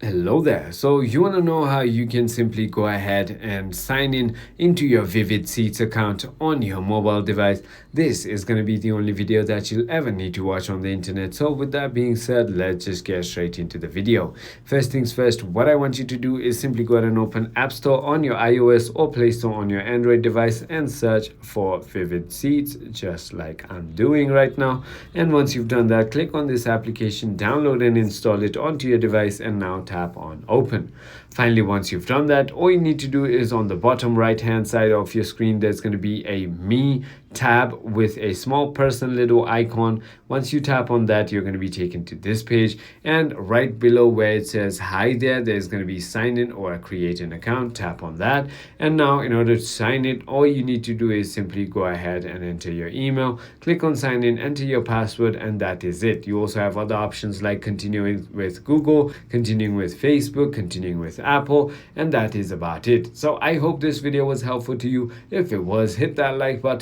Hello there. So you want to know how you can simply go ahead and sign in into your Vivid Seats account on your mobile device. This is going to be the only video that you'll ever need to watch on the internet. So with that being said, let's just get straight into the video. First things first, what I want you to do is simply go ahead and open App Store on your iOS or Play Store on your Android device and search for Vivid Seats, just like I'm doing right now. And once you've done that, click on this application, download and install it onto your device, and now tap on open. Finally, once you've done that, all you need to do is on the bottom right hand side of your screen, there's going to be a Me tab with a small person little icon. Once you tap on that, you're going to be taken to this page, and right below where it says hi there's going to be sign in or create an account. Tap on that, and now in order to sign it, all you need to do is simply go ahead and enter your email, click on sign in, enter your password, and that is it. You also have other options like continuing with Google, continuing with Facebook, continuing with Apple, and that is about it. So I hope this video was helpful to you. If it was, hit that like button.